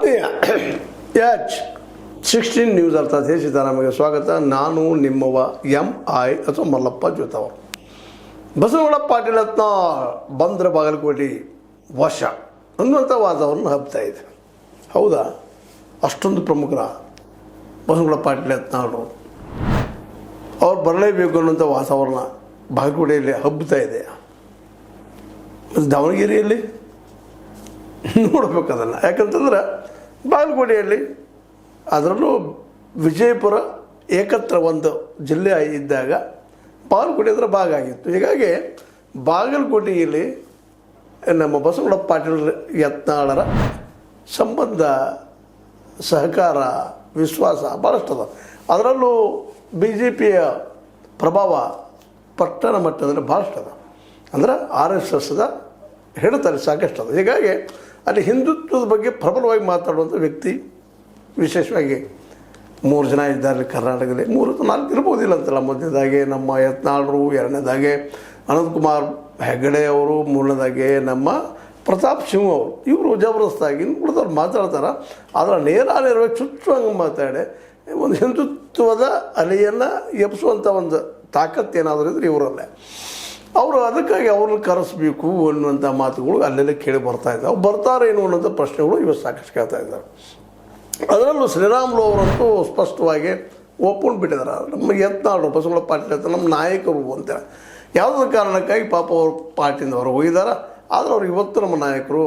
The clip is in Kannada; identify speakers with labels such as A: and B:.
A: ಆತ್ಮೀಯ H16 ನ್ಯೂಸ್ ಅರ್ಥಾತ್ ಸಿದ್ದರಾಮಯ್ಯ ಸ್ವಾಗತ. ನಾನು ನಿಮ್ಮವ MI ಅಥವಾ ಮಲ್ಲಪ್ಪ ಜೋತವರು. ಬಸವನಗೌಡ ಪಾಟೀಲ್ ಯತ್ನಾಳ್ ಬಂದ್ರ ಬಾಗಲಕೋಟೆ ವಶ ಅನ್ನುವಂಥ ವಾತಾವರಣ ಹಬ್ತಾ ಇದೆ. ಹೌದಾ? ಅಷ್ಟೊಂದು ಪ್ರಮುಖರ ಬಸವನಗೌಡ ಪಾಟೀಲ್ ಯತ್ನಾಳ್ ಅವ್ರು ಬರಲೇಬೇಕು ಅನ್ನೋಂಥ ವಾತಾವರಣ ಬಾಗಲಕೋಟೆಯಲ್ಲಿ ಹಬ್ಬುತ್ತಾ ಇದೆ. ಮತ್ತು ದಾವಣಗೆರೆಯಲ್ಲಿ ನೋಡ್ಬೇಕು ಅದನ್ನು. ಯಾಕಂತಂದ್ರೆ ಬಾಗಲಕೋಟೆಯಲ್ಲಿ ಅದರಲ್ಲೂ ವಿಜಯಪುರ ಏಕತ್ರ ಒಂದು ಜಿಲ್ಲೆ ಇದ್ದಾಗ ಬಾಗಲಕೋಟೆ ಅದರ ಭಾಗ ಆಗಿತ್ತು. ಹೀಗಾಗಿ ಬಾಗಲಕೋಟೆಯಲ್ಲಿ ನಮ್ಮ ಬಸವನಗೌಡ ಪಾಟೀಲ್ ಯತ್ನಾಳರ ಸಂಬಂಧ, ಸಹಕಾರ, ವಿಶ್ವಾಸ ಭಾಳಷ್ಟು ಅದ. ಅದರಲ್ಲೂ BJPಯ ಪ್ರಭಾವ ಪಟ್ಟಣ ಮಟ್ಟದಲ್ಲಿ ಭಾಳಷ್ಟು ಅದ. ಅಂದ್ರೆ RSSದ ಹಿಡಿತಲ್ಲಿ ಸಾಕಷ್ಟು ಅದ. ಹೀಗಾಗಿ ಅಲ್ಲಿ ಹಿಂದುತ್ವದ ಬಗ್ಗೆ ಪ್ರಬಲವಾಗಿ ಮಾತಾಡುವಂಥ ವ್ಯಕ್ತಿ, ವಿಶೇಷವಾಗಿ 3 ಜನ ಇದ್ದಾರೆ ಕರ್ನಾಟಕದಲ್ಲಿ. 3-4 ಇರ್ಬೋದಿಲ್ಲ ಅಂತಲ್ಲ. ಮೊದಲನೇದಾಗೆ ನಮ್ಮ ಯತ್ನಾಳರು, ಎರಡನೇದಾಗೆ ಅನಂತಕುಮಾರ್ ಹೆಗಡೆ ಅವರು, ಮೂರನೇದಾಗೆ ನಮ್ಮ ಪ್ರತಾಪ್ ಸಿಂಹ ಅವರು. ಇವರು ಜಬರ್ದಸ್ತಾಗಿ ಉಳಿದವ್ರು ಮಾತಾಡ್ತಾರೆ. ಆದರೆ ನೇರವಾಗಿ ಚುಚ್ಚುವಂಗೆ ಮಾತಾಡಿ ಒಂದು ಹಿಂದುತ್ವದ ಅಲೆಯನ್ನು ಎಬ್ಬಿಸುವಂಥ ಒಂದು ತಾಕತ್ತು ಏನಾದರೂ ಇದ್ರೆ ಇವರಲ್ಲೇ. ಅವರು ಅದಕ್ಕಾಗಿ ಅವ್ರನ್ನ ಕರೆಸಬೇಕು ಅನ್ನುವಂಥ ಮಾತುಗಳು ಅಲ್ಲೆಲ್ಲ ಕೇಳಿ ಬರ್ತಾಯಿದ್ದಾವೆ. ಅವ್ರು ಬರ್ತಾರೇನು ಅನ್ನೋಂಥ ಪ್ರಶ್ನೆಗಳು ಇವತ್ತು ಸಾಕಷ್ಟು ಕೇಳ್ತಾ ಇದ್ದಾರೆ. ಅದರಲ್ಲೂ ಶ್ರೀರಾಮುಲು ಅವರಂತೂ ಸ್ಪಷ್ಟವಾಗಿ ಒಪ್ಕೊಂಡ್ಬಿಟ್ಟಿದ್ದಾರೆ. ನಮ್ಮ ಯತ್ನಾಳರು, ಬಸವನಗೌಡ ಪಾಟೀಲ್ ಯತ್ನಾಳ್ ನಮ್ಮ ನಾಯಕರು ಅಂತೇಳಿ ಯಾವುದೋ ಕಾರಣಕ್ಕಾಗಿ ಪಾಪ ಅವರು ಪಾರ್ಟಿಯಿಂದ ಅವರು ಹೋಗಿದ್ದಾರೆ. ಆದರೆ ಅವ್ರು ಇವತ್ತು ನಮ್ಮ ನಾಯಕರು.